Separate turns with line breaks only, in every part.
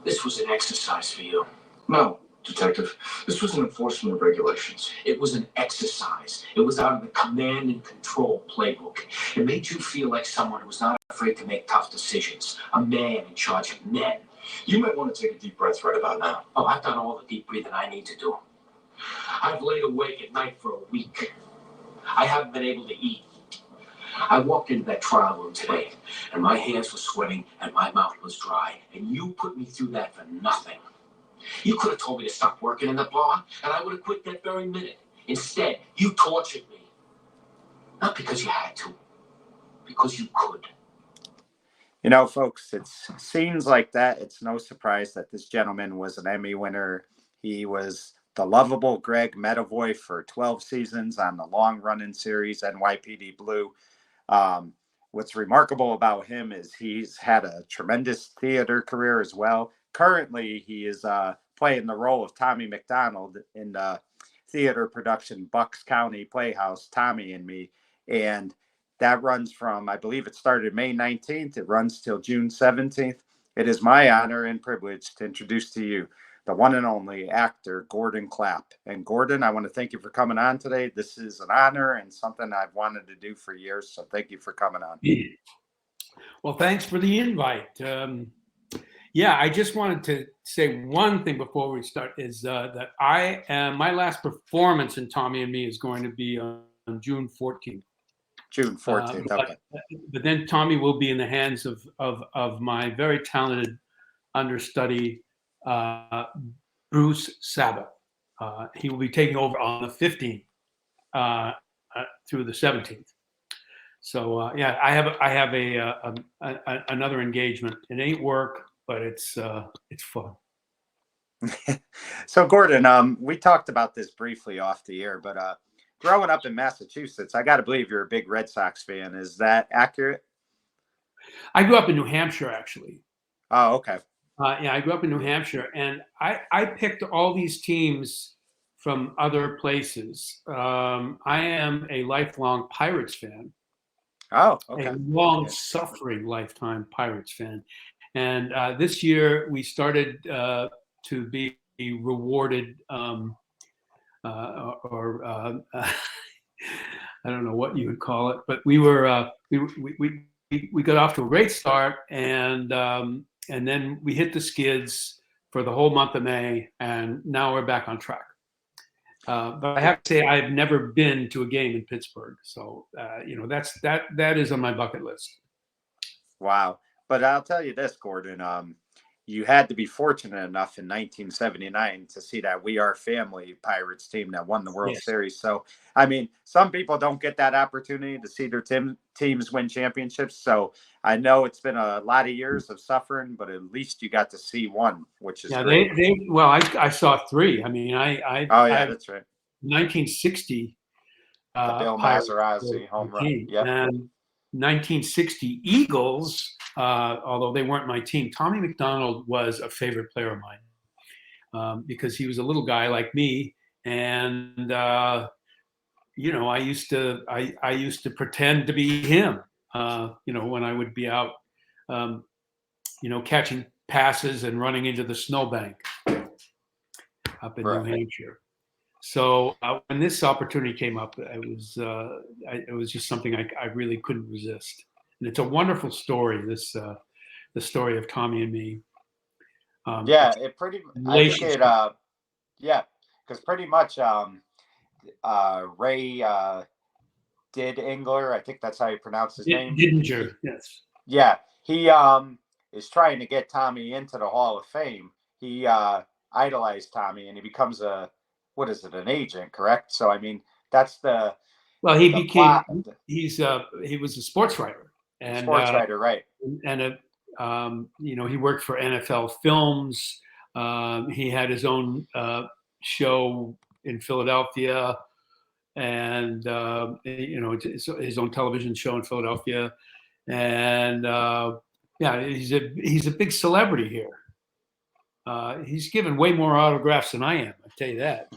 This was an exercise for you.
No, Detective. This was an enforcement of regulations.
It was an exercise. It was out of the command and control playbook. It made you feel like someone who was not afraid to make tough decisions. A man in charge of men.
You might want to take a deep breath right about now.
Oh, I've done all the deep breathing I need to do. I've laid awake at night for a week. I haven't been able to eat. I walked into that trial room today, and my hands were sweating, and my mouth was dry, and you put me through that for nothing. You could have told me to stop working in the bar, and I would have quit that very minute. Instead, you tortured me. Not because you had to, because you could.
You know, folks, it's scenes like that. It's no surprise that this gentleman was an Emmy winner. He was the lovable Greg Medavoy for 12 seasons on the long-running series NYPD Blue. What's remarkable about him is he's had a tremendous theater career as well. Currently, he is playing the role of Tommy McDonald in the theater production Bucks County Playhouse, Tommy and Me. And that runs from, I believe it started May 19th. It runs till June 17th. It is my honor and privilege to introduce to you the one and only actor, Gordon Clapp. And Gordon, I want to thank you for coming on today. This is an honor and something I've wanted to do for years. So thank you for coming on.
Well, thanks for the invite. Yeah, I just wanted to say one thing before we start is that my last performance in Tommy and Me is going to be on June 14th.
June 14th. Okay.
But then Tommy will be in the hands of my very talented understudy, Bruce Sabbath. He will be taking over on the 15th through the 17th. So yeah, I have another engagement. It ain't work, but it's fun.
So Gordon, we talked about this briefly off the air, but growing up in Massachusetts, I got to believe you're a big Red Sox fan. Is that accurate?
I grew up in New Hampshire, actually.
Oh, okay.
Yeah, I grew up in New Hampshire, and I picked all these teams from other places. I am a lifelong Pirates fan.
Oh, okay.
A long-suffering lifetime Pirates fan. And this year we started to be rewarded, I don't know what you would call it, but we were we got off to a great start, and then we hit the skids for the whole month of May, and now we're back on track. But I have to say, I've never been to a game in Pittsburgh, so that is on my bucket list.
Wow! But I'll tell you this, Gordon. You had to be fortunate enough in 1979 to see that We Are Family Pirates team that won the World Series. So, I mean, some people don't get that opportunity to see their teams win championships. So I know it's been a lot of years of suffering, but at least you got to see one, which is great.
I saw three. I mean,
that's right.
1960.
The Bill Mazerazzi home run.
Yep. And 1960 Eagles, although they weren't my team. Tommy McDonald was a favorite player of mine because he was a little guy like me, and I used to pretend to be him. When I would be out, catching passes and running into the snowbank up in New Hampshire. So when this opportunity came up, it was just something I really couldn't resist. And it's a wonderful story. The story of Tommy and Me.
Because pretty much Ray Didingler, I think that's how you pronounce his name.
Didinger, yes.
Yeah, he is trying to get Tommy into the Hall of Fame. He idolized Tommy, and he becomes an agent, correct? So I mean, that's the.
Well, he was a sports writer. And
right?
And he worked for NFL Films. He had his own show in Philadelphia, and his own television show in Philadelphia, and he's a big celebrity here. He's given way more autographs than I am. I tell you that.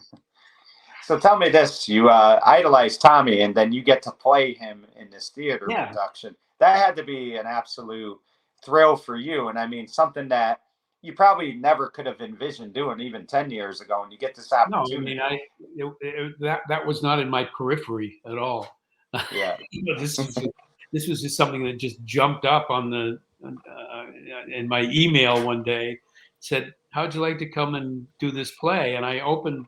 So tell me this: you idolize Tommy, and then you get to play him in this theater
Yeah.
production. That had to be an absolute thrill for you, and I mean something that you probably never could have envisioned doing even 10 years ago. And you get this
No, I
opportunity.
mean, that was not in my periphery at all.
Yeah.
This was just something that just jumped up on the in my email one day. Said, "How'd you like to come and do this play?" And I opened.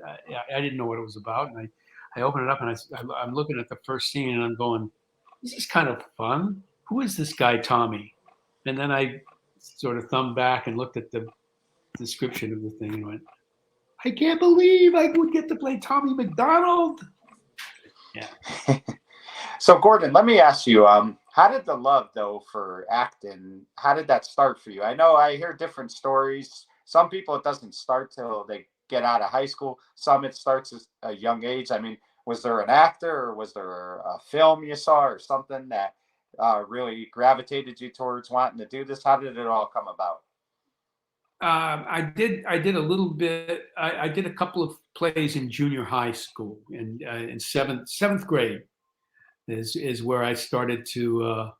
I didn't know what it was about, and I opened it up, and I'm looking at the first scene, and I'm going, "This is kind of fun. Who is this guy, Tommy?" And then I sort of thumbed back and looked at the description of the thing and went, "I can't believe I would get to play Tommy McDonald." Yeah.
So Gordon, let me ask you, how did the love though for acting, how did that start for you? I know I hear different stories. Some people it doesn't start till they get out of high school. Some it starts at a young age. I mean, was there an actor or was there a film you saw or something that really gravitated you towards wanting to do this? How did it all come about?
I did a little bit. I did a couple of plays in junior high school, and in seventh grade is where I started to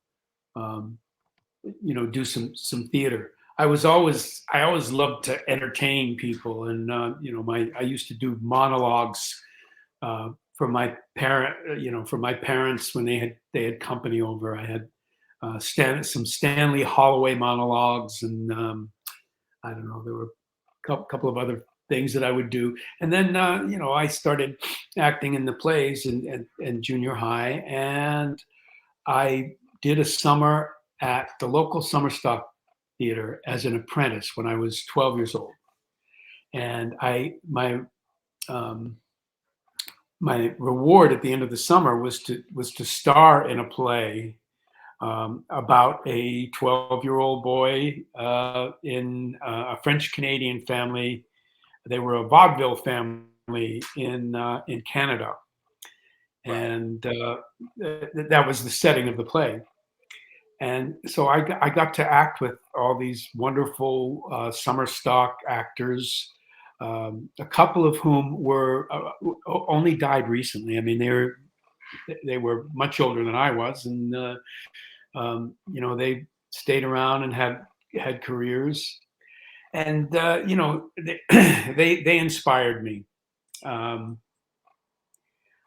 do some theater. I always loved to entertain people, and I used to do monologues for my parents when they had company over. I had some Stanley Holloway monologues, and I don't know, there were a couple of other things that I would do. And then, I started acting in the plays in junior high. And I did a summer at the local summer stock theater as an apprentice when I was 12 years old. And my reward at the end of the summer was to star in a play about a 12-year-old boy in a French-Canadian family. They were a vaudeville family in Canada. And that was the setting of the play. And so I got to act with all these wonderful summer stock actors, a couple of whom were only died recently. I mean, they were much older than I was, and they stayed around and had careers, and they inspired me.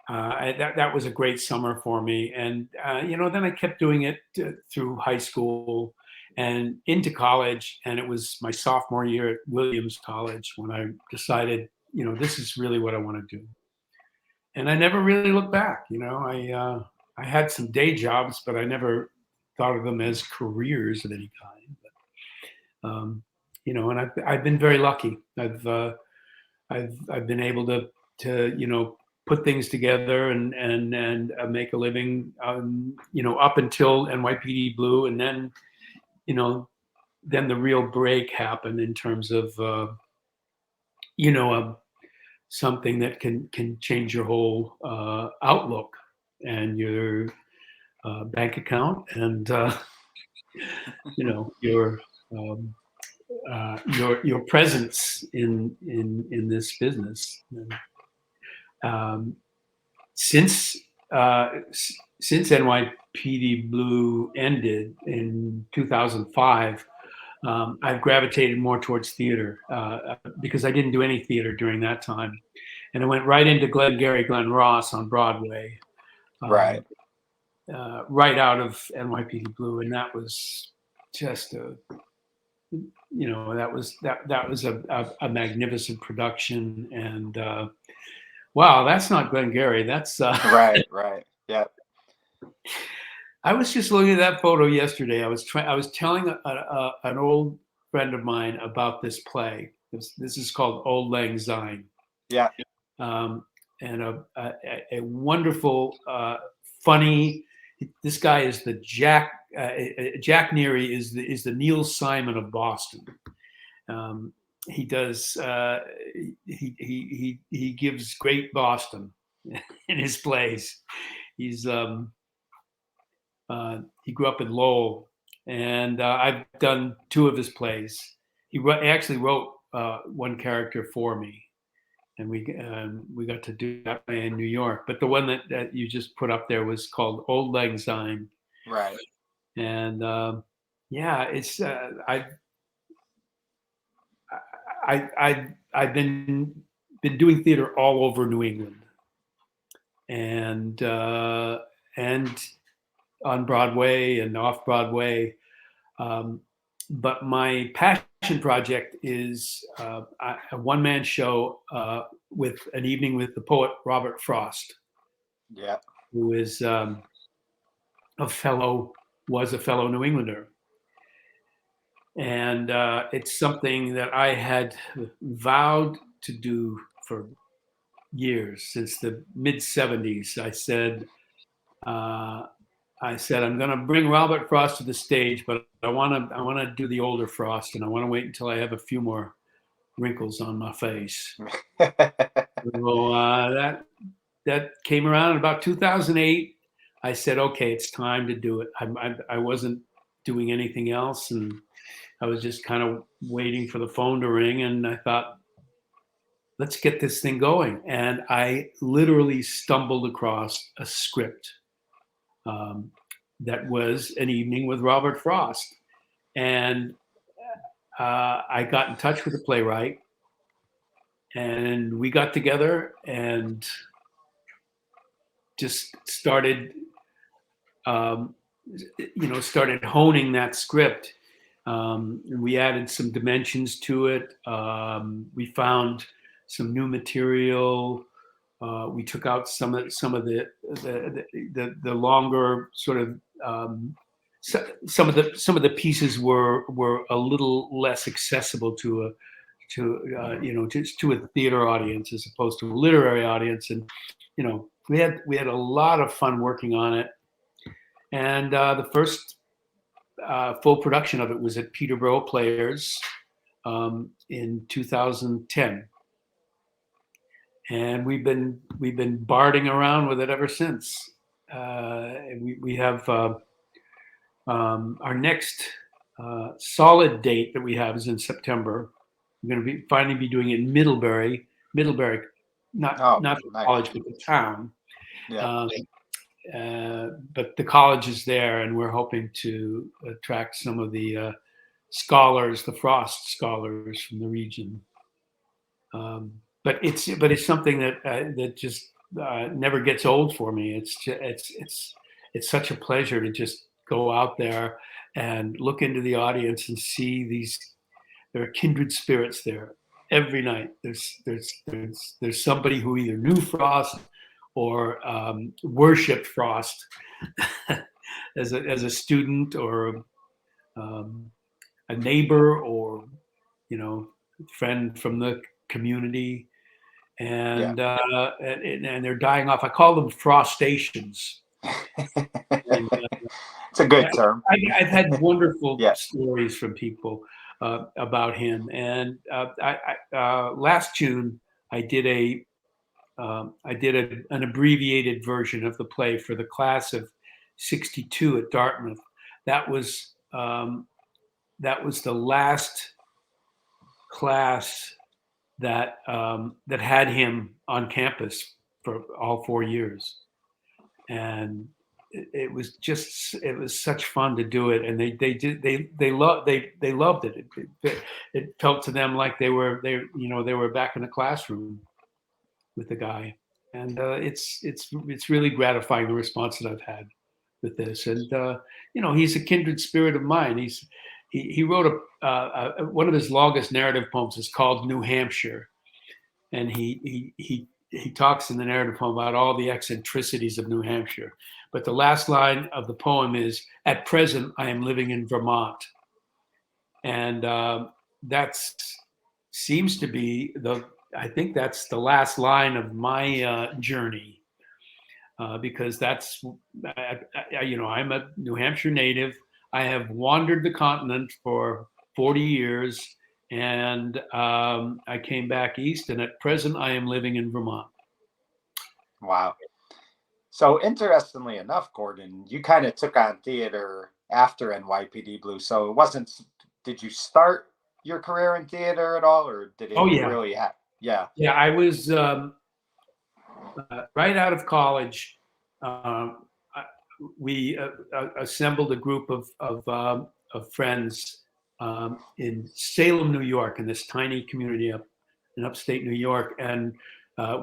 That was a great summer for me, and then I kept doing it through high school and into college, and it was my sophomore year at Williams College when I decided, this is really what I want to do, and I never really looked back. I had some day jobs, but I never thought of them as careers of any kind. But, and I've been very lucky. I've been able to put things together and make a living, up until NYPD Blue, and then the real break happened in terms of something that can change your whole outlook and your bank account and your presence in this business. Since NYPD Blue ended in 2005, I've gravitated more towards theater because I didn't do any theater during that time, and I went right into Glengarry, Glen Ross on Broadway.
Right.
Right out of NYPD Blue, and that was just that was a magnificent production. And wow, that's not Glengarry. That's
right. Yeah.
I was just looking at that photo yesterday. I was telling an old friend of mine about this play. This is called Auld Lang Syne.
Yeah.
And a wonderful, funny. This guy is the Jack Neary is the Neil Simon of Boston. He does he gives great Boston in his plays. He's he grew up in Lowell, and I've done 2 of his plays. He actually wrote one character for me, and we got to do that in New York. But the one that you just put up there was called Old Lang Syne,
Right.
and yeah, it's I've been doing theater all over New England, and on Broadway and off Broadway. But my passion project is a one-man show with an evening with the poet Robert Frost,
Yeah.
who is was a fellow New Englander. And it's something that I had vowed to do for years, since the mid '70s. I said, I'm going to bring Robert Frost to the stage, but I want to do the older Frost, and I want to wait until I have a few more wrinkles on my face. So that came around in about 2008. I said, okay, it's time to do it. I wasn't doing anything else, and I was just kind of waiting for the phone to ring, and I thought, let's get this thing going. And I literally stumbled across a script that was an evening with Robert Frost. And I got in touch with the playwright, and we got together and just started, started honing that script. We added some dimensions to it. We found some new material. We took out some of the longer sort of some of the pieces were a little less accessible to a theater audience as opposed to a literary audience, and we had a lot of fun working on it. And the first full production of it was at Peterborough Players in 2010. And we've been barding around with it ever since. We have our next solid date that we have is in September. We're going to finally be doing it in Middlebury, not the college, but the town.
Yeah.
But the college is there, and we're hoping to attract some of the scholars, the Frost scholars from the region. But it's something that just never gets old for me. It's such a pleasure to just go out there and look into the audience and see there are kindred spirits there every night. There's somebody who either knew Frost or worshipped Frost as a student, or a neighbor, or friend from the community. And and they're dying off. I call them Frostations. And,
it's a good term.
I've had wonderful stories from people about him. And last June, I did an abbreviated version of the play for the class of '62 at Dartmouth. That was the last class that had him on campus for all 4 years, and it was such fun to do it. And they loved it. It felt to them like they were back in the classroom with the guy, and it's really gratifying, the response that I've had with this. And he's a kindred spirit of mine. He wrote one of his longest narrative poems is called New Hampshire, and he talks in the narrative poem about all the eccentricities of New Hampshire. But the last line of the poem is, "At present, I am living in Vermont," and that seems to be I think that's the last line of my journey, because I'm a New Hampshire native. I have wandered the continent for 40 years, and I came back east, and at present I am living in Vermont.
Wow. So interestingly enough, Gordon, you kind of took on theater after NYPD Blue. So did you start your career in theater at all, or did it really happen? Yeah.
Yeah, I was right out of college. We assembled a group of friends in Salem, New York, in this tiny community up in upstate New York, and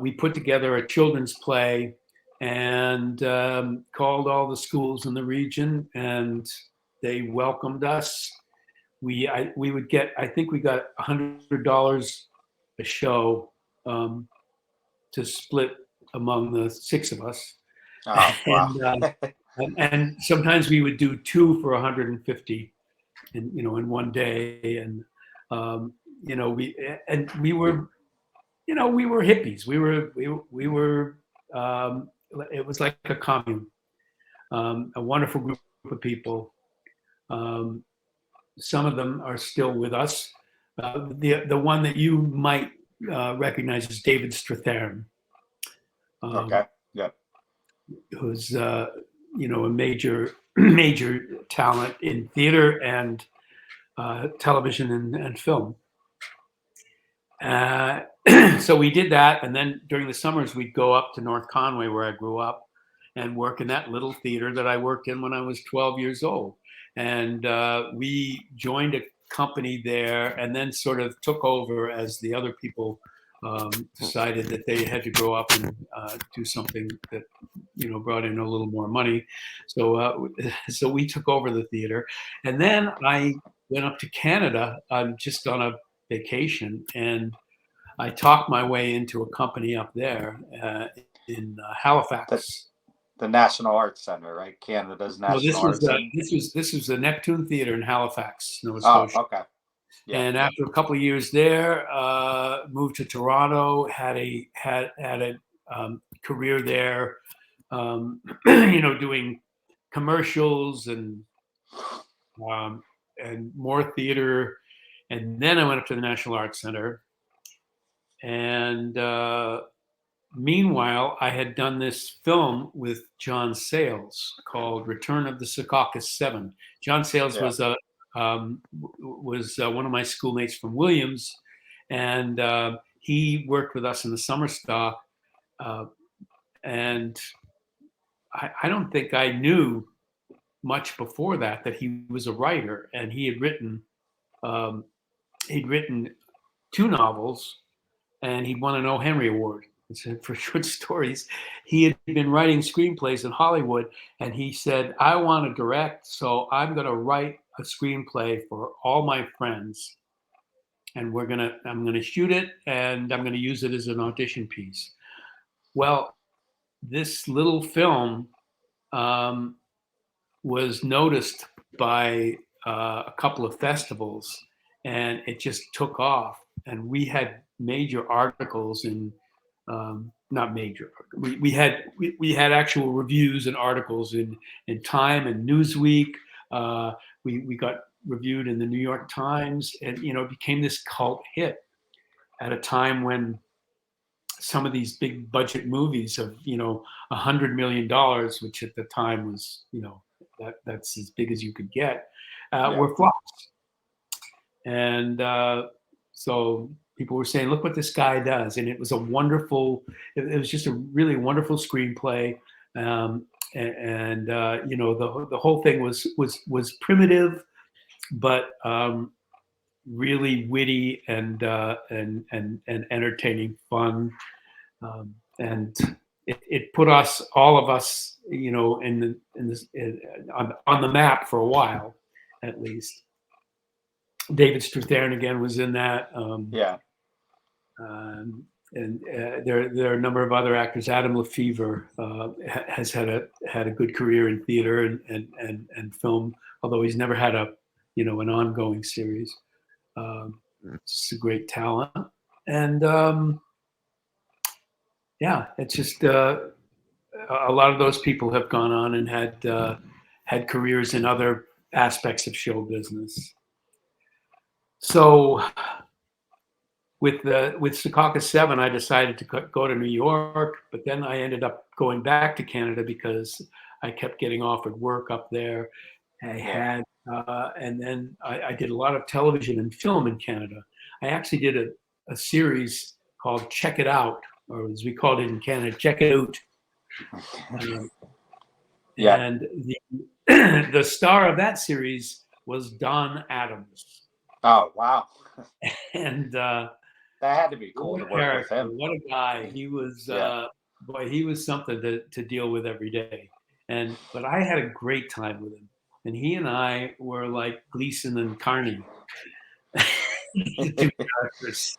we put together a children's play and called all the schools in the region, and they welcomed us. We would get, I think we got $100 a show to split among the six of us.
Oh, wow.
And sometimes we would do two for 150 in one day. And we were hippies. We were it was like a commune. A wonderful group of people. Some of them are still with us. The one that you might recognize is David Strathern.
Okay. Yep.
Who's a major talent in theater and television and film. So we did that, and then during the summers we'd go up to North Conway, where I grew up, and work in that little theater that I worked in when I was 12 years old. And we joined a company there, and then sort of took over as the other people decided that they had to grow up and do something that brought in a little more money. So we took over the theater, and then I went up to Canada just on a vacation, and I talked my way into a company up there in Halifax.
The National Arts Center, right? Canada's National Arts Center.
This was the Neptune Theater in Halifax, Nova Scotia.
Oh, okay. Yeah.
And after a couple of years there, moved to Toronto. Had a career there, doing commercials and more theater. And then I went up to the National Arts Center. And meanwhile, I had done this film with John Sayles called Return of the Secaucus Seven. John Sayles was one of my schoolmates from Williams, and he worked with us in the summer stock. And I don't think I knew much before that he was a writer, and he'd written 2 novels, and he won an O. Henry Award for short stories. He had been writing screenplays in Hollywood, and he said, I want to direct, so I'm going to write a screenplay for all my friends, and I'm going to shoot it, and I'm going to use it as an audition piece. Well, this little film was noticed by a couple of festivals, and it just took off, and we had major articles in not major. We had actual reviews and articles in Time and Newsweek. We got reviewed in the New York Times, and it became this cult hit at a time when some of these big budget movies of $100 million, which at the time was that's as big as you could get, were flops. And so people were saying, look what this guy does. And it was it was just a really wonderful screenplay. The whole thing was primitive, but really witty and entertaining fun. And it put all of us, on the map for a while, at least. David Strathern again was in that. And there are a number of other actors. Adam Lefevre has had a good career in theater and film, although he's never had an ongoing series. It's a great talent, and it's just a lot of those people have gone on and had careers in other aspects of show business. So with Secaucus 7, I decided to go to New York, but then I ended up going back to Canada because I kept getting offered work up there. And then I did a lot of television and film in Canada. I actually did a series called Check It Out, or as we called it in Canada, Check It Out.
Yeah.
And the star of that series was Don Adams.
Oh, wow.
And
That had to be cool
what
to
a
work with
character,
him.
what a guy. He was, boy, he was something to deal with every day. But I had a great time with him. And he and I were like Gleason and Carney, the two characters.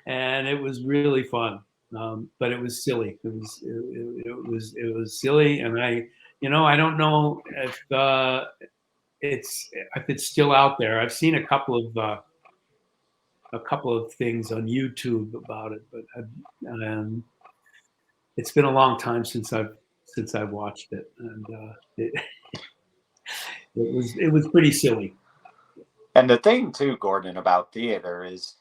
And it was really fun. But it was silly. It was silly. And I don't know if it's still out there. I've seen a couple of things on YouTube about it, but it's been a long time since I've watched it, and it was pretty silly.
And the thing too, Gordon, about theater is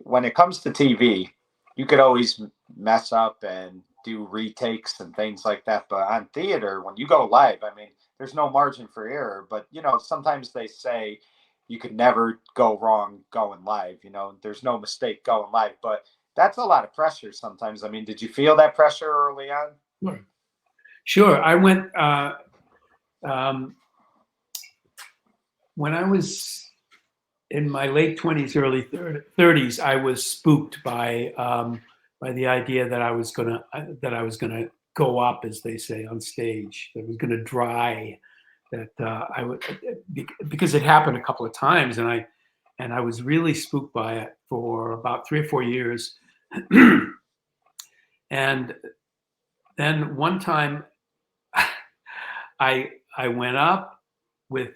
when it comes to TV, you could always mess up and do retakes and things like that. But on theater, when you go live, I mean, there's no margin for error. But sometimes they say you could never go wrong going live. There's no mistake going live. But that's a lot of pressure sometimes. I mean, did you feel that pressure early on?
Sure. I went when I was in my late 20s, early 30s. I was spooked by the idea that I was gonna go up, as they say, on stage. That I was gonna dry. That I would, because it happened a couple of times, and I was really spooked by it for about 3 or 4 years. And then one time, I went up with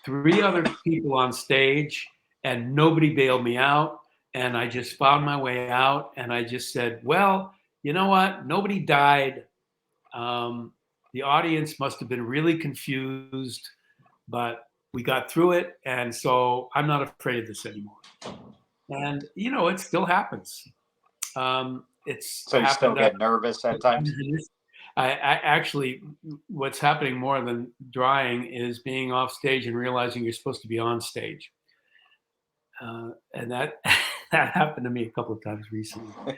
3 other people on stage, and nobody bailed me out. And I just found my way out, and I just said, well, you know what? Nobody died. The audience must have been really confused, but we got through it. And so I'm not afraid of this anymore. And, it still happens.
So you still get nervous at times?
I actually, what's happening more than drying is being off stage and realizing you're supposed to be on stage. And that happened to me a couple of times recently.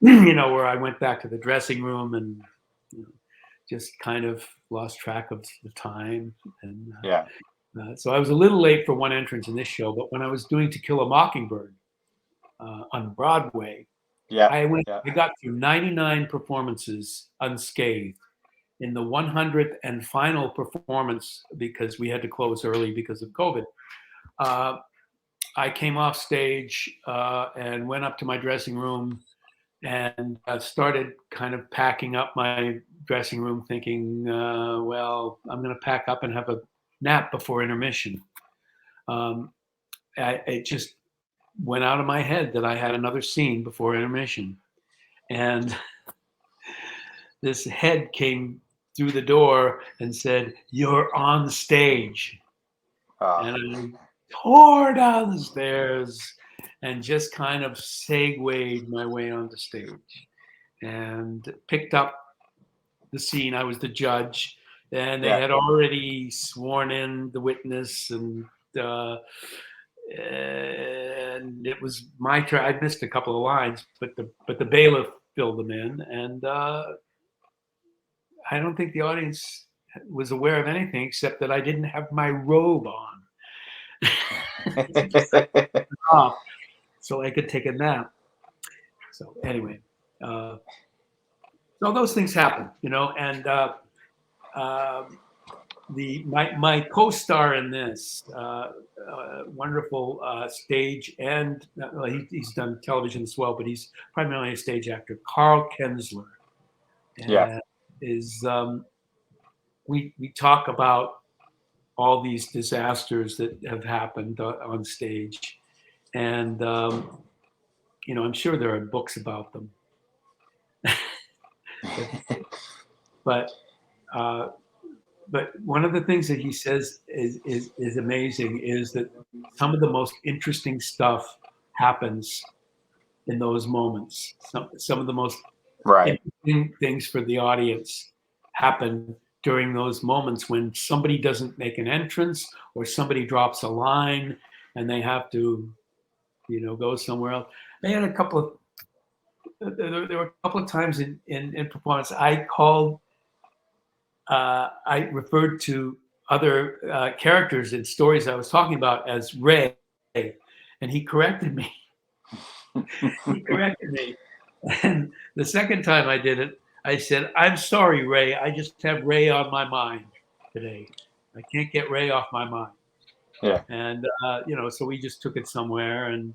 Where I went back to the dressing room and just kind of lost track of the time. And so I was a little late for one entrance in this show, but when I was doing To Kill a Mockingbird on Broadway, I got through 99 performances unscathed. In the 100th and final performance, because we had to close early because of COVID, I came off stage and went up to my dressing room and started kind of packing up my dressing room, thinking, well, I'm going to pack up and have a nap before intermission. It just went out of my head that I had another scene before intermission. And this head came through the door and said, "You're on stage." And I tore down the stairs and just kind of segued my way onto stage and picked up the scene. I was the judge, and they had already sworn in the witness, and it was my turn. I missed a couple of lines, but the bailiff filled them in, and I don't think the audience was aware of anything except that I didn't have my robe on. So I could take a nap. So anyway, so those things happen, and my co-star in this wonderful stage, and he's done television as well, but he's primarily a stage actor, Carl Kensler. Is we talk about all these disasters that have happened on stage, and I'm sure there are books about them. But one of the things that he says is amazing is that some of the most interesting stuff happens in those moments. Some of the most interesting things for the audience happen during those moments when somebody doesn't make an entrance or somebody drops a line and they have to go somewhere else. I had a couple of there were a couple of times in performance I called. I referred to other characters in stories I was talking about as Ray, and he corrected me. He corrected me. And the second time I did it, I said, "I'm sorry, Ray. I just have Ray on my mind today. I can't get Ray off my mind."
Yeah.
And so we just took it somewhere, and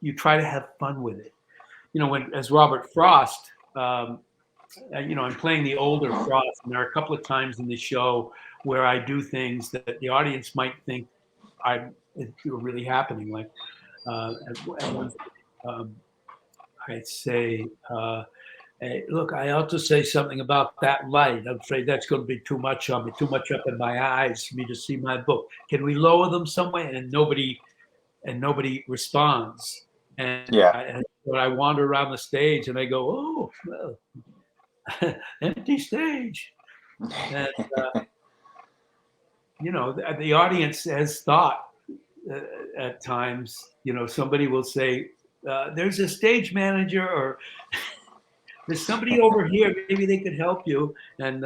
you try to have fun with it. As Robert Frost, I'm playing the older Frost, and there are a couple of times in the show where I do things that the audience might think it's really happening. Like I'd say, "Hey, look, I ought to say something about that light. I'm afraid that's going to be too much on me, too much up in my eyes for me to see my book. Can we lower them somewhere?" And nobody responds. And I wander around the stage and I go, "Oh, well, empty stage." And the audience has thought at times. Somebody will say, "There's a stage manager," or "There's somebody over here. Maybe they could help you." And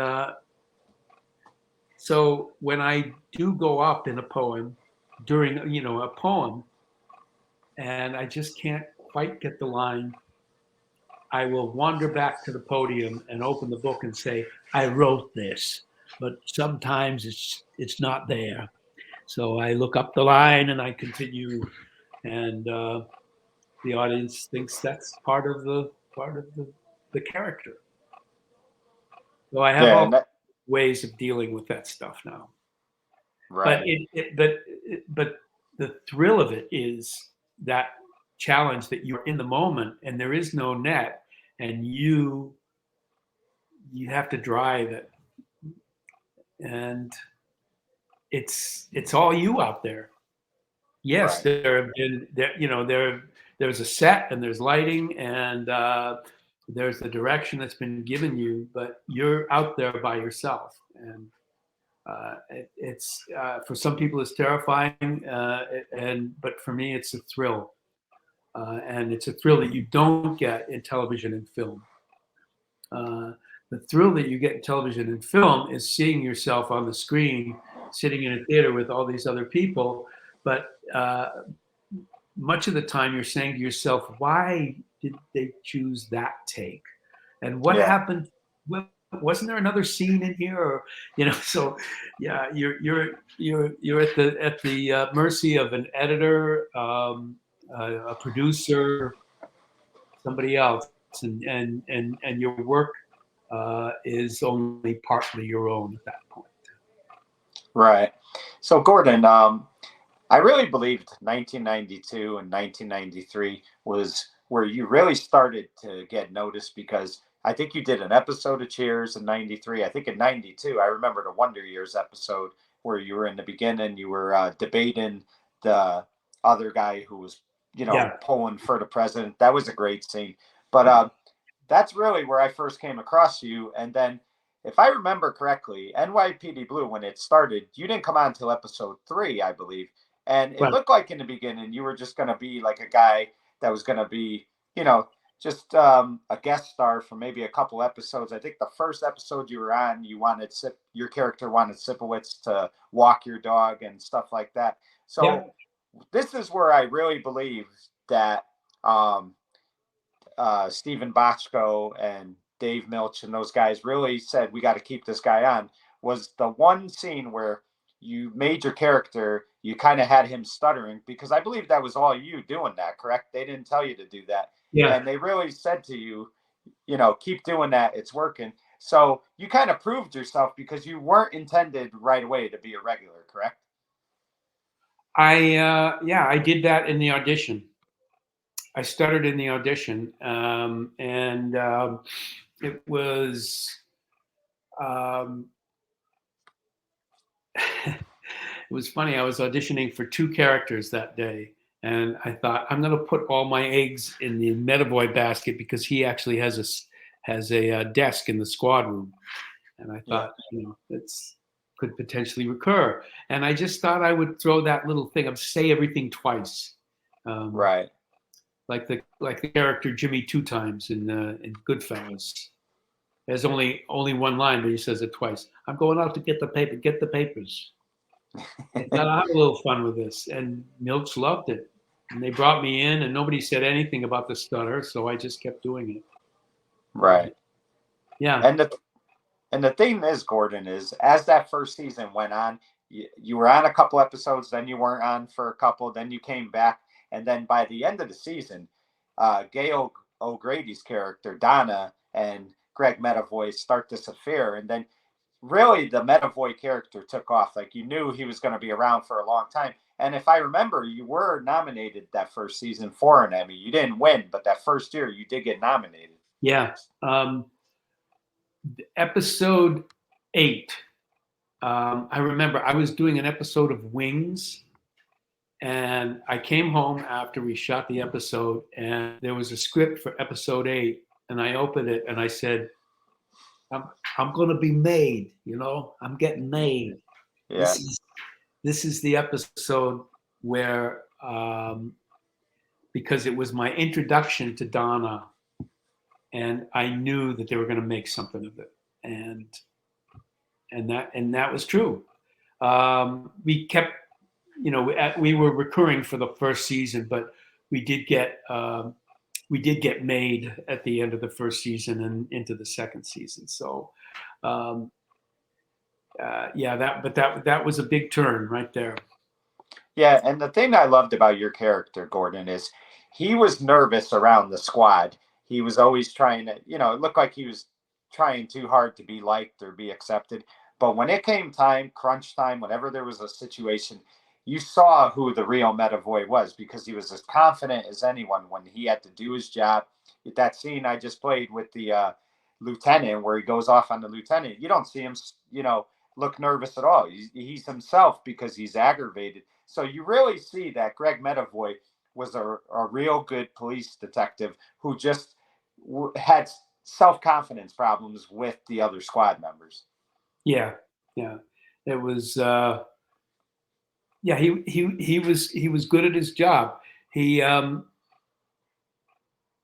so when I do go up in a poem during a poem, and I just can't quite get the line, I will wander back to the podium and open the book and say, "I wrote this, but sometimes it's not there." So I look up the line and I continue, and the audience thinks that's part of the character. So I have all ways of dealing with that stuff now.
Right.
But the thrill of it is that challenge that you're in the moment and there is no net, and you have to drive it, and it's all you out there. Yes,
right.
there's a set and there's lighting and there's the direction that's been given you, but you're out there by yourself, and it's for some people it's terrifying, but for me it's a thrill. And it's a thrill that you don't get in television and film. The thrill that you get in television and film is seeing yourself on the screen, sitting in a theater with all these other people. But much of the time you're saying to yourself, why did they choose that take? And what happened? Wasn't there another scene in here? Or, so yeah, you're at the mercy of an editor, a producer, somebody else, and your work is only partly your own at that point.
Right. So Gordon, I really believed 1992 and 1993 was where you really started to get noticed, because I think you did an episode of Cheers in 93. I think in 92, I remember the Wonder Years episode where you were in the beginning, you were debating the other guy who was pulling for the president. That was a great scene. But that's really where I first came across you. And then, if I remember correctly, NYPD Blue, when it started, you didn't come on until episode 3, I believe. And it looked like in the beginning you were just going to be like a guy that was going to be, just a guest star for maybe a couple episodes. I think the first episode you were on, your character wanted Sipowicz to walk your dog and stuff like that. So this is where I really believe that Stephen Bochco and Dave Milch and those guys really said, we got to keep this guy on, was the one scene where you made your character, you kind of had him stuttering, because I believe that was all you doing that, correct? They didn't tell you to do that.
Yeah.
And they really said to you, keep doing that. It's working. So you kind of proved yourself, because you weren't intended right away to be a regular, correct?
I did that in the audition. I stuttered in the audition, and it was it was funny. I was auditioning for 2 characters that day, and I thought, I'm going to put all my eggs in the Medavoy basket, because he actually has a desk in the squad room. And I thought, could potentially recur. And I just thought I would throw that little thing of say everything twice.
Right.
Like the character Jimmy Two Times in Goodfellas. There's only one line, but he says it twice. I'm going out to get the paper. Get the papers. I thought I had a little fun with this, and Milch loved it. And they brought me in, and nobody said anything about the stutter, so I just kept doing it.
Right.
Yeah.
And the thing is, Gordon, is as that first season went on, you were on a couple episodes, then you weren't on for a couple, then you came back, and then by the end of the season, Gail O'Grady's character Donna and Greg Medavoy start this affair, and then really the Medavoy character took off. Like, you knew he was going to be around for a long time. And if I remember, you were nominated that first season for an Emmy. You didn't win, but that first year you did get nominated.
Yeah. Episode 8. I remember I was doing an episode of Wings, and I came home after we shot the episode, and there was a script for episode 8, and I opened it and I said, I'm going to be made, I'm getting made.
Yeah.
This is the episode where, because it was my introduction to Donna, and I knew that they were going to make something of it, and that was true. We kept, we were recurring for the first season, but we did get made at the end of the first season and into the second season. So, that was a big turn right there.
Yeah, and the thing I loved about your character, Gordon, is he was nervous around the squad. He was always trying to, it looked like he was trying too hard to be liked or be accepted. But when it came time, crunch time, whenever there was a situation, you saw who the real Medavoy was, because he was as confident as anyone when he had to do his job. That scene I just played with the lieutenant, where he goes off on the lieutenant, you don't see him, look nervous at all. He's himself because he's aggravated. So you really see that Greg Medavoy was a real good police detective who just had self-confidence problems with the other squad members.
Yeah. It was. He was good at his job. He was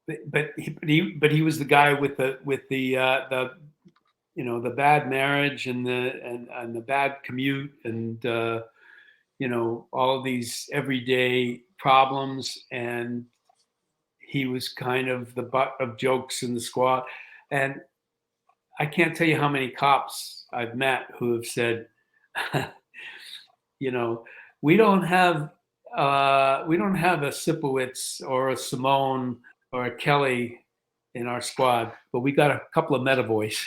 the guy with the bad marriage and the bad commute and all of these everyday problems, and he was kind of the butt of jokes in the squad. And I can't tell you how many cops I've met who have said, we don't have a Sipowicz or a Simone or a Kelly in our squad, but we got a couple of Medavoys.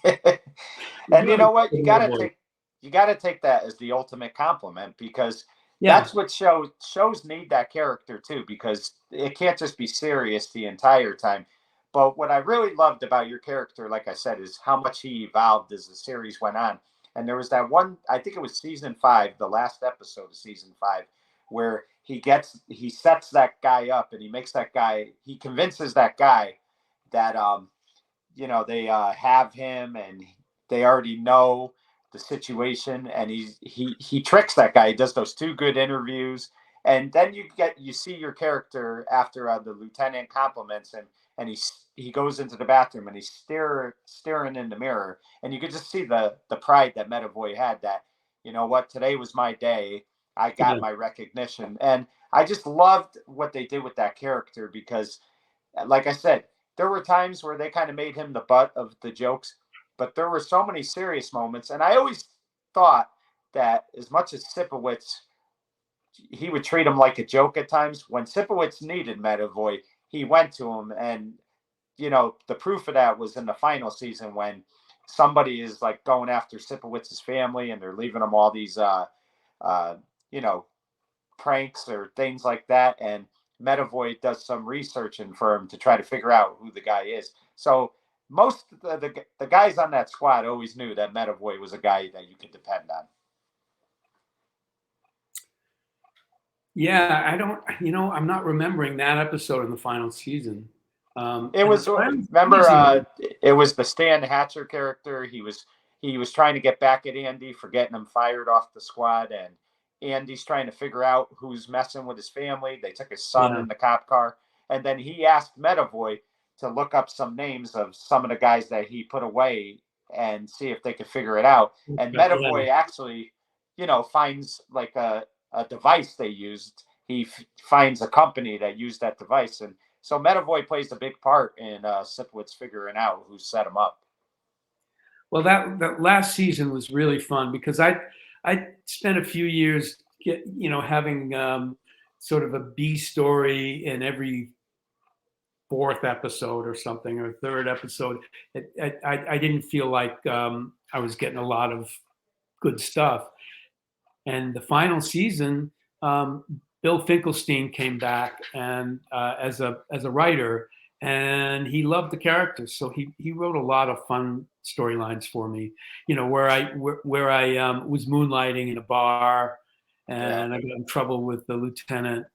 And you know what? You gotta take that as the ultimate compliment, because that's what shows need that character too, because it can't just be serious the entire time. But what I really loved about your character, like I said, is how much he evolved as the series went on. And there was that one, I think it was season 5, the last episode of season 5, where he sets that guy up, and he convinces that guy that, they have him, and they already know the situation, and he tricks that guy. He does those 2 good interviews, and then you see your character after the lieutenant compliments him, and he goes into the bathroom and he's staring in the mirror, and you could just see the pride that Medavoy had, that, today was my day. I got my recognition. And I just loved what they did with that character, because, like I said, there were times where they kind of made him the butt of the jokes, but there were so many serious moments. And I always thought that as much as Sipowicz, he would treat him like a joke at times. When Sipowicz needed Medavoy, he went to him. And, the proof of that was in the final season, when somebody is like going after Sipowicz's family, and they're leaving him all these, pranks or things like that. And Medavoy does some researching for him to try to figure out who the guy is. So most of the guys on that squad always knew that Medavoy was a guy that you could depend on.
Yeah, I'm not remembering that episode in the final season.
It was, remember, it was the Stan Hatcher character. He was he was trying to get back at Andy for getting him fired off the squad, and Andy's trying to figure out who's messing with his family. They took his son in the cop car, and then he asked Medavoy to look up some names of some of the guys that he put away and see if they could figure it out. And Medavoy actually, finds like a device they used. He finds a company that used that device, and so Medavoy plays a big part in Sipowicz figuring out who set him up.
Well, that last season was really fun because I spent a few years having sort of a B story in every fourth episode or something, or third episode. I didn't feel like I was getting a lot of good stuff. And the final season, Bill Finkelstein came back and as a writer, and he loved the characters, so he wrote a lot of fun storylines for me. Where I was moonlighting in a bar, and I got in trouble with the lieutenant.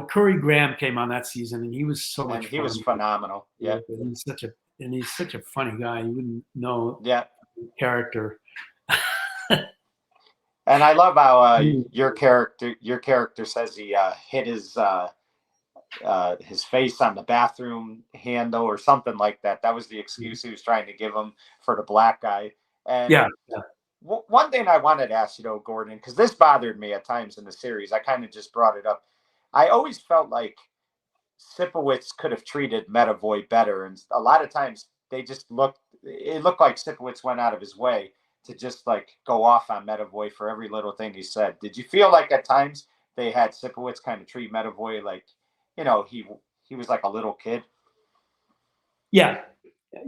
Curry Graham came on that season, and he was so much fun.
He was phenomenal. Yeah,
he's such a funny guy. You wouldn't know.
Yeah,
character.
And I love how your character says he hit his face on the bathroom handle or something like that. That was the excuse he was trying to give him for the black guy. And one thing I wanted to ask you, Gordon, because this bothered me at times in the series. I kind of just brought it up. I always felt like Sipowicz could have treated Medavoy better, and a lot of times it looked like Sipowicz went out of his way to just like go off on Medavoy for every little thing he said. Did you feel like at times they had Sipowicz kind of treat Medavoy like, he was like a little kid?
Yeah.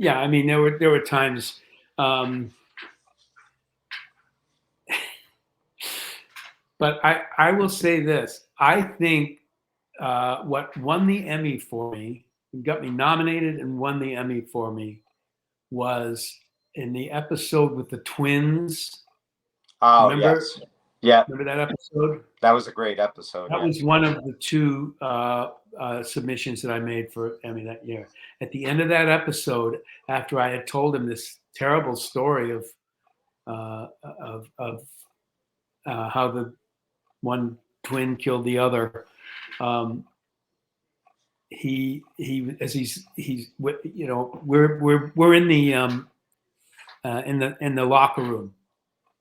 I mean, there were times. But I will say this. I think what won the Emmy for me, got me nominated and won the Emmy for me, was in the episode with the twins.
Oh,
remember?
Yes. Yeah.
Remember that episode?
That was a great episode.
That was one of the two submissions that I made for Emmy that year. At the end of that episode, after I had told him this terrible story of how the one twin killed the other, we're in the locker room,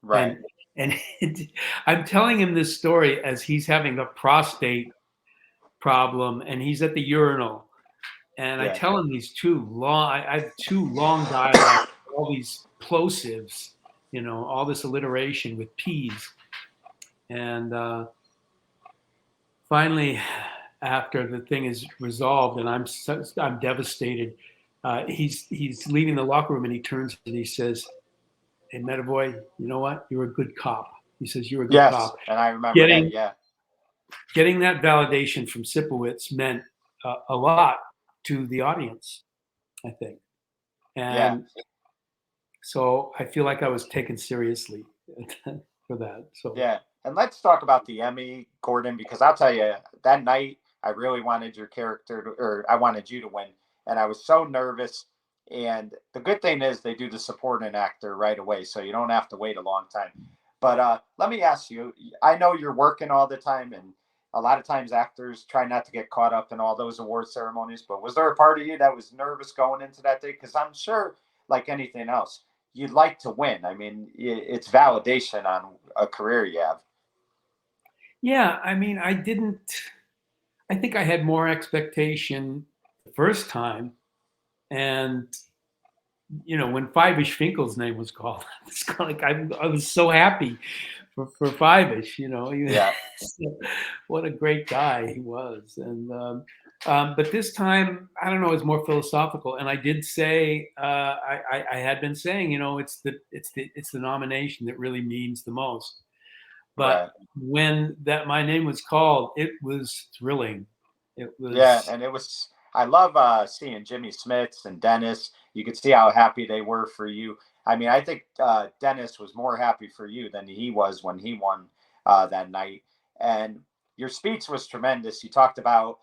right?
And I'm telling him this story as he's having a prostate problem, and he's at the urinal, and I tell him these I have two long dialogues, all these plosives, all this alliteration with P's, and finally, after the thing is resolved, and I'm devastated. He's leaving the locker room, and he turns and he says, "Hey, Medavoy, you know what? You're a good cop." He says, "You're a good cop."
Yes, and I remember that. Yeah.
Getting that validation from Sipowicz meant a lot to the audience, I think, and so I feel like I was taken seriously for that. So
and let's talk about the Emmy, Gordon, because I'll tell you, that night I really wanted your character or I wanted you to win, and I was so nervous. And the good thing is they do the supporting actor right away, so you don't have to wait a long time. But let me ask you, I know you're working all the time, and a lot of times actors try not to get caught up in all those award ceremonies, but was there a part of you that was nervous going into that day? Because I'm sure, like anything else, you'd like to win. I mean, it's validation on a career you have.
Yeah, I mean, I think I had more expectation the first time. And, when Five-ish Finkel's name was called, it's kind of like I was so happy for Five-ish, what a great guy he was. And but this time, I don't know, it's more philosophical. And I did say, I had been saying, it's the nomination that really means the most. But when my name was called, it was thrilling. It was
and it was. I love seeing Jimmy Smits and Dennis. You could see how happy they were for you. I mean, I think Dennis was more happy for you than he was when he won that night. And your speech was tremendous. You talked about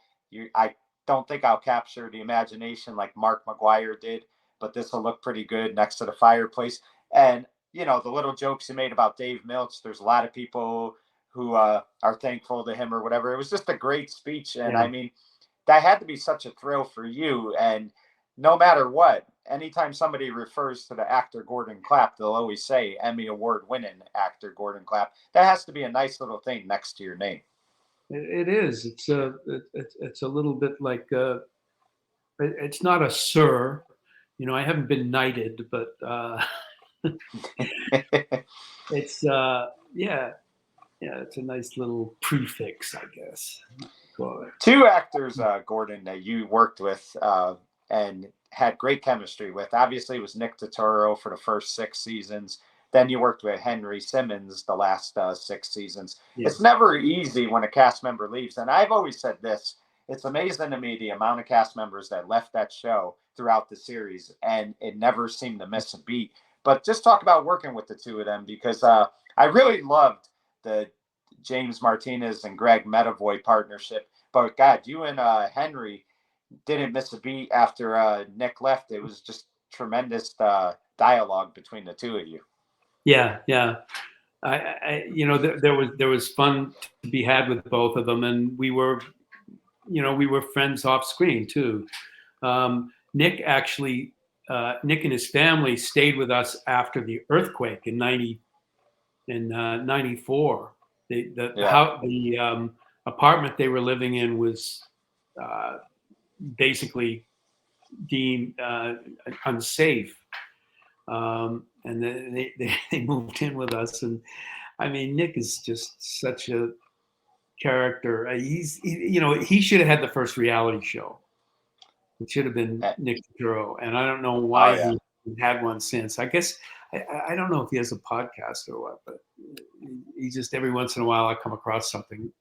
I don't think I'll capture the imagination like Mark McGuire did, but this will look pretty good next to the fireplace. And the little jokes he made about Dave Milch, there's a lot of people who are thankful to him or whatever. It was just a great speech. And I mean, that had to be such a thrill for you. And no matter what, anytime somebody refers to the actor Gordon Clapp, they'll always say Emmy Award-winning actor Gordon Clapp. That has to be a nice little thing next to your name.
It is. It's a little bit like it's not a sir. I haven't been knighted, but it's it's a nice little prefix, I guess.
Two actors, Gordon, that you worked with and had great chemistry with, obviously, was Nick Turturro for the first 6 seasons. Then you worked with Henry Simmons the last 6 seasons. Yes. It's never easy when a cast member leaves. And I've always said this. It's amazing to me the amount of cast members that left that show throughout the series, and it never seemed to miss a beat. But just talk about working with the two of them, because I really loved the James Martinez and Greg Medavoy partnership. But God, you and Henry didn't miss a beat after Nick left. It was just tremendous dialogue between the two of you.
Yeah. There was fun to be had with both of them, and we were friends off screen too. Nick and his family stayed with us after the earthquake in '94. The apartment they were living in was basically deemed unsafe. And then they moved in with us, and I mean, Nick is just such a character. He should have had the first reality show. It should have been Nick Turturro, and I don't know why he had one since. I guess I don't know if he has a podcast or what, but he just every once in a while I come across something,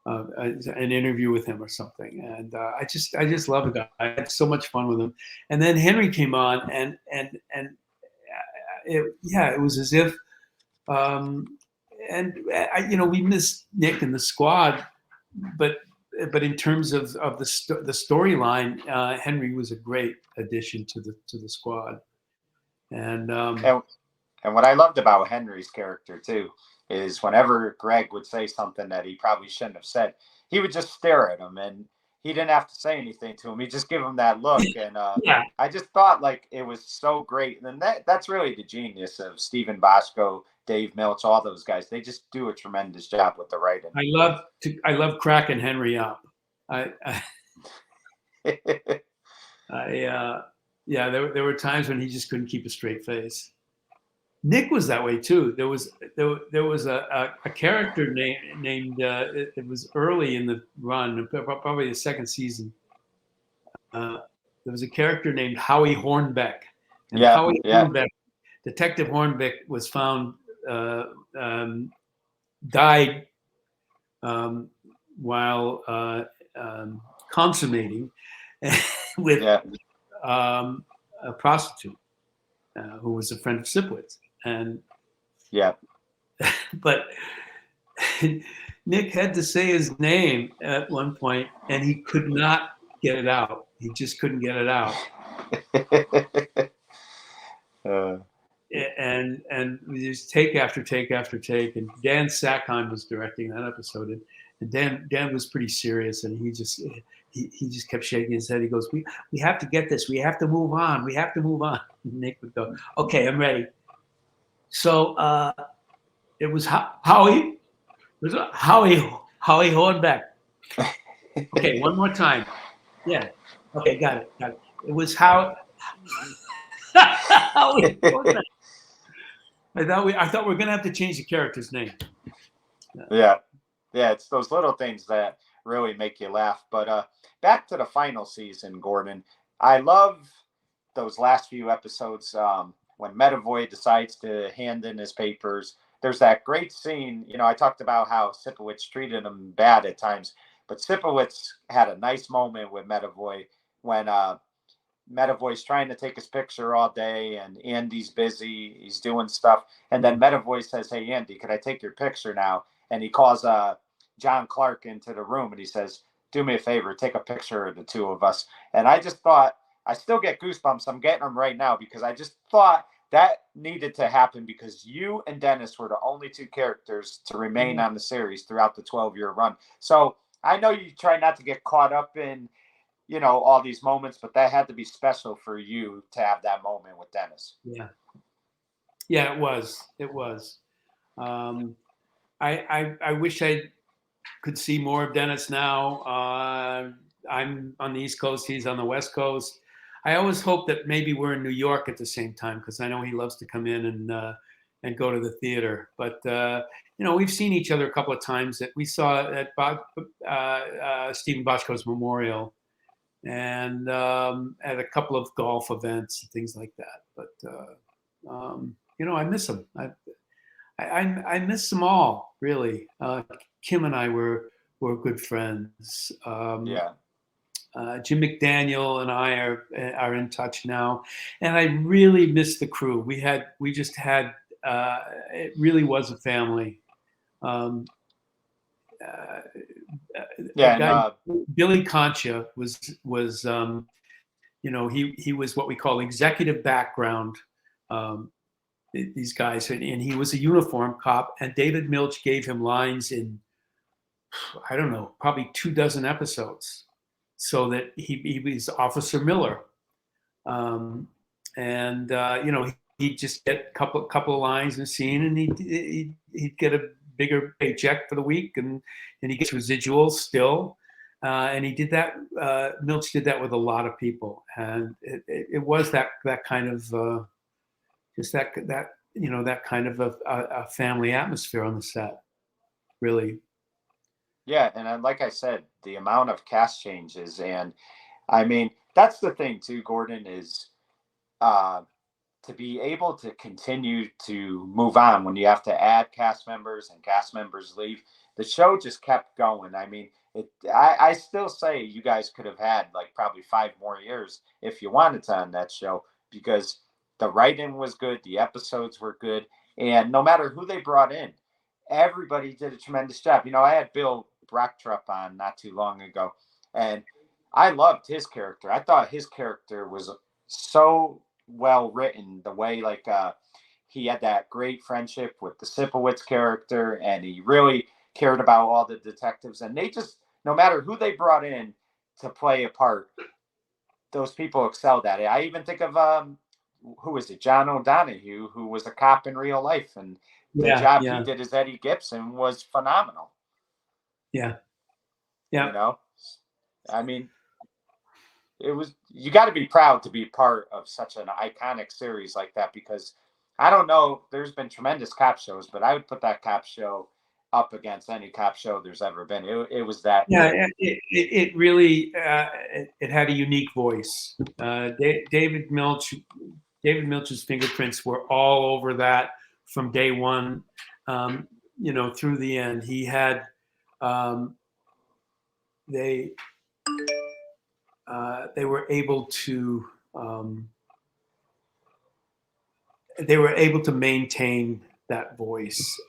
an interview with him or something, and I just love the guy. I had so much fun with him, and then Henry came on, and it was as if, we missed Nick and the squad, but in terms of the storyline, Henry was a great addition to the squad, and
what I loved about Henry's character too is whenever Greg would say something that he probably shouldn't have said, he would just stare at him, and he didn't have to say anything to him. He'd just give him that look. And I just thought it was so great. And that's really the genius of Stephen Boschko, Dave Milch, all those guys. They just do a tremendous job with the writing.
I love cracking Henry up. There were times when he just couldn't keep a straight face. Nick was that way too. There was a character named it was early in the run, probably the second season. There was a character named Howie Hornbeck. And Hornbeck, Detective Hornbeck, was found died while consummating with a prostitute who was a friend of Sipowicz. And but Nick had to say his name at one point, and he could not get it out. He just couldn't get it out. And we just take after take after take. And Dan Sackheim was directing that episode, and Dan was pretty serious, and he just kept shaking his head. He goes, "We have to get this. We have to move on. We have to move on." And Nick would go, "Okay, I'm ready." So it was Howie. Howie Hornbeck. Okay, one more time. Yeah. Okay, got it. It was Howie Hornbeck. I thought we were gonna have to change the character's name.
Yeah, it's those little things that really make you laugh. But back to the final season, Gordon. I love those last few episodes when Medavoy decides to hand in his papers. There's that great scene. I talked about how Sipowicz treated him bad at times, but Sipowicz had a nice moment with Medavoy when Medavoy's trying to take his picture all day, and Andy's busy. He's doing stuff. And then Medavoy says, "Hey, Andy, can I take your picture now?" And he calls John Clark into the room, and he says, "Do me a favor, take a picture of the two of us." And I just thought, I still get goosebumps. I'm getting them right now because I just thought that needed to happen because you and Dennis were the only two characters to remain on the series throughout the 12-year run. So I know you try not to get caught up in, all these moments, but that had to be special for you to have that moment with Dennis.
Yeah, it was. It was. I wish I could see more of Dennis now. I'm on the East Coast. He's on the West Coast. I always hope that maybe we're in New York at the same time because I know he loves to come in and go to the theater. But we've seen each other a couple of times. That we saw at Stephen Bochco's memorial, and at a couple of golf events and things like that. But I miss him. I miss them all, really. Kim and I were good friends. Jim McDaniel and I are in touch now, and I really miss the crew. We just had it really was a family. Billy Concha was he was what we call executive background. These guys, and he was a uniform cop, and David Milch gave him lines in, I don't know, probably 24 episodes, so that he was Officer Miller, he'd just get a couple of lines in a scene, and he'd get a bigger paycheck for the week, and he gets residuals still, and he did that. Milch did that with a lot of people, and it was that kind of. Just that kind of a family atmosphere on the set, really.
Yeah, and like I said, the amount of cast changes, and I mean that's the thing too, Gordon, is to be able to continue to move on when you have to add cast members and cast members leave. The show just kept going. I mean, I still say you guys could have had like probably 5 more years if you wanted to on that show because. The writing was good. The episodes were good. And no matter who they brought in, everybody did a tremendous job. I had Bill Bracktrup on not too long ago, and I loved his character. I thought his character was so well written, the way he had that great friendship with the Sipowicz character, and he really cared about all the detectives. And they just, no matter who they brought in to play a part, those people excelled at it. I even think of who was it? John O'Donohue, who was a cop in real life, and the job he did as Eddie Gibson was phenomenal.
Yeah.
I mean, you got to be proud to be part of such an iconic series like that because I don't know, there's been tremendous cop shows, but I would put that cop show up against any cop show there's ever been. It was that.
Yeah, it really it had a unique voice. David Milch's fingerprints were all over that from day one, through the end. He had they were able to maintain that voice.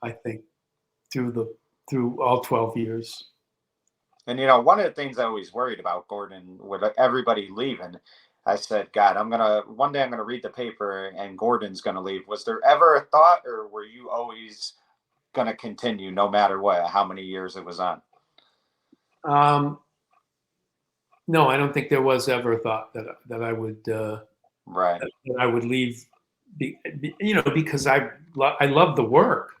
I think through all 12 years.
And one of the things I always worried about, Gordon, with everybody leaving. I said, God, one day I'm going to read the paper and Gordon's going to leave. Was there ever a thought, or were you always going to continue no matter what, how many years it was on?
No, I don't think there was ever a thought that I would,
right.
That I would leave, because I love the work.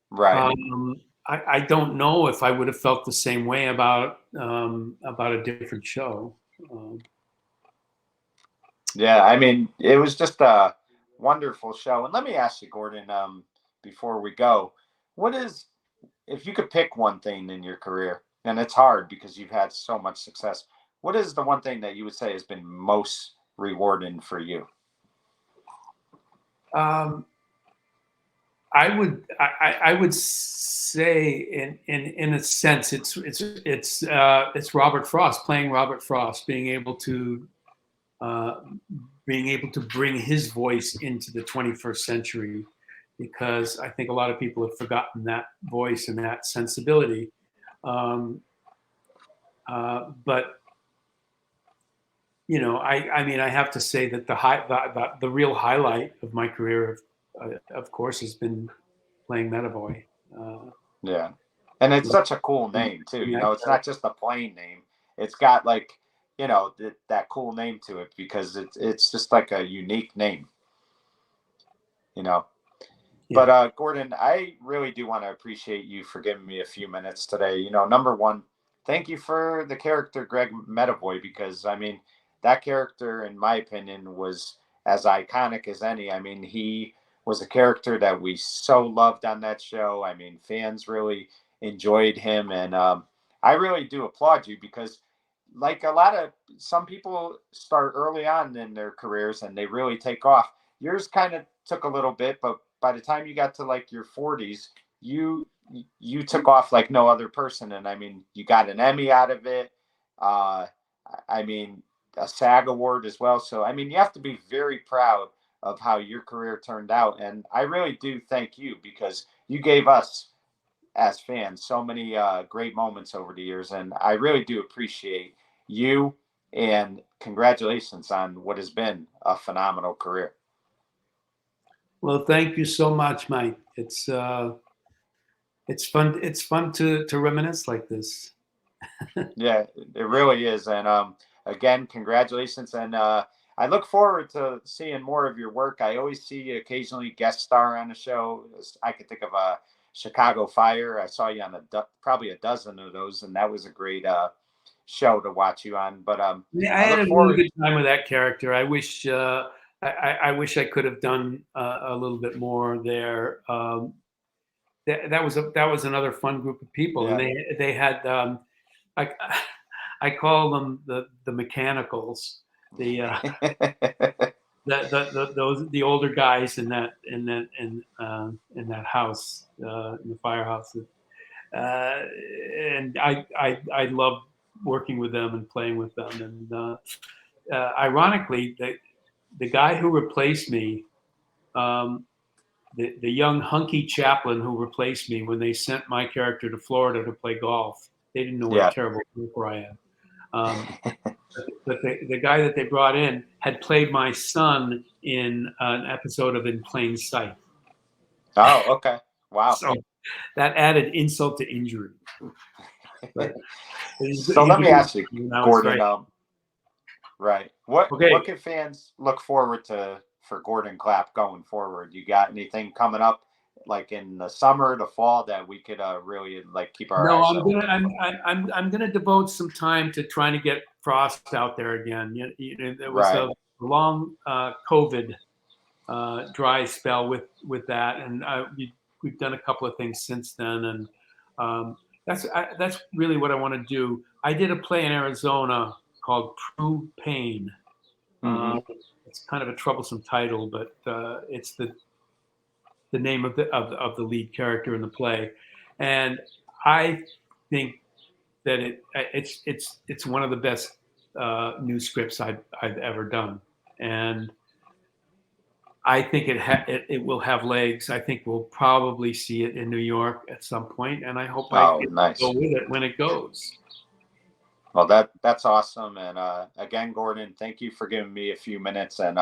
Right.
I don't know if I would have felt the same way about a different show.
Yeah, I mean, it was just a wonderful show. And let me ask you, Gordon, before we go, if you could pick one thing in your career, and it's hard because you've had so much success, what is the one thing that you would say has been most rewarding for you?
I would say in a sense it's Robert Frost, playing Robert Frost, being able to bring his voice into the 21st century, because I think a lot of people have forgotten that voice and that sensibility. But I mean, I have to say that the real highlight of my career, of course, has been playing Medavoy.
Yeah. And it's such a cool name too. It's not just a plain name. It's got like, that cool name to it because it's just like a unique name,
Yeah.
But Gordon, I really do want to appreciate you for giving me a few minutes today. Number one, thank you for the character Greg Medavoy, because I mean, that character, in my opinion, was as iconic as any. I mean, he was a character that we so loved on that show. I mean, fans really enjoyed him, and I really do applaud you because, like some people start early on in their careers and they really take off. Yours kind of took a little bit, but by the time you got to like your 40s, you took off like no other person. And I mean, you got an Emmy out of it. I mean, a SAG award as well. So I mean, you have to be very proud of how your career turned out. And I really do thank you because you gave us as fans so many great moments over the years. And I really do appreciate you, and congratulations on what has been a phenomenal career.
Well, thank you so much, Mike. It's fun. It's fun to reminisce like this.
Yeah, it really is. And again, congratulations. And I look forward to seeing more of your work. I always see you occasionally guest star on a show. I could think of a Chicago Fire. I saw you on probably a dozen of those, and that was a great show to watch you on. But
yeah, I had a really good time with that character. I wish I wish I could have done a little bit more there. That was another fun group of people,
Yeah.
and they had I call them the mechanicals, the older guys in that house, in the firehouse, and I love working with them and playing with them. And ironically, the guy who replaced me, the young hunky chaplain who replaced me, when they sent my character to Florida to play golf, they didn't know what a terrible grouper I am. But the guy that they brought in had played my son in an episode of In Plain Sight.
Oh, okay. Wow.
So that added insult to injury.
So let me ask you, Gordon. Right. What can fans look forward to for Gordon Clapp going forward? You got anything coming up, like in the summer, the fall, that we could really like keep our eyes open?
I'm gonna devote some time to trying to get Frost out there again. There was a long COVID dry spell with that, and we've done a couple of things since then, and that's really what I want to do. I did a play in Arizona called True Pain. It's kind of a troublesome title, but it's the name of the lead character in the play, and I think that it's one of the best new scripts I've ever done, and I think it will have legs. I think we'll probably see it in New York at some point, and I hope I can go with it when it goes.
Well, that's awesome. And again, Gordon, thank you for giving me a few minutes, and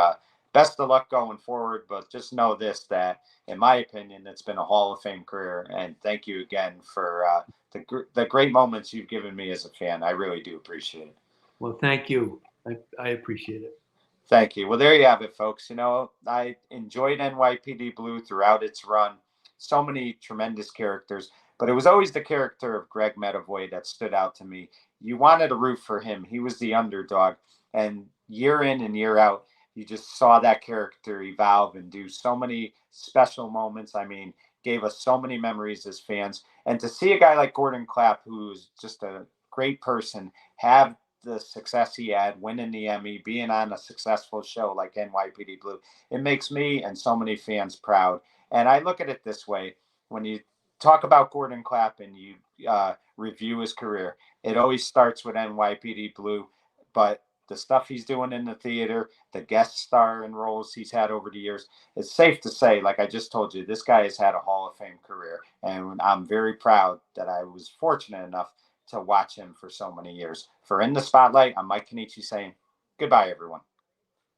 best of luck going forward. But just know this, that in my opinion, it's been a Hall of Fame career. And thank you again for the great moments you've given me as a fan. I really do appreciate it.
Well, thank you. I appreciate it.
Thank you. Well, there you have it, folks. I enjoyed NYPD Blue throughout its run. So many tremendous characters, but it was always the character of Greg Medavoy that stood out to me. You wanted to root for him. He was the underdog. And year in and year out, you just saw that character evolve and do so many special moments. I mean, gave us so many memories as fans. And to see a guy like Gordon Clapp, who's just a great person, have the success he had, winning the Emmy, being on a successful show like NYPD Blue, it makes me and so many fans proud. And I look at it this way: when you talk about Gordon Clapp and you review his career, it always starts with NYPD Blue, but the stuff he's doing in the theater, the guest star and roles he's had over the years, it's safe to say, like I just told you, this guy has had a Hall of Fame career. And I'm very proud that I was fortunate enough to watch him for so many years. For In the Spotlight, I'm Mike Kenichi saying Goodbye, everyone.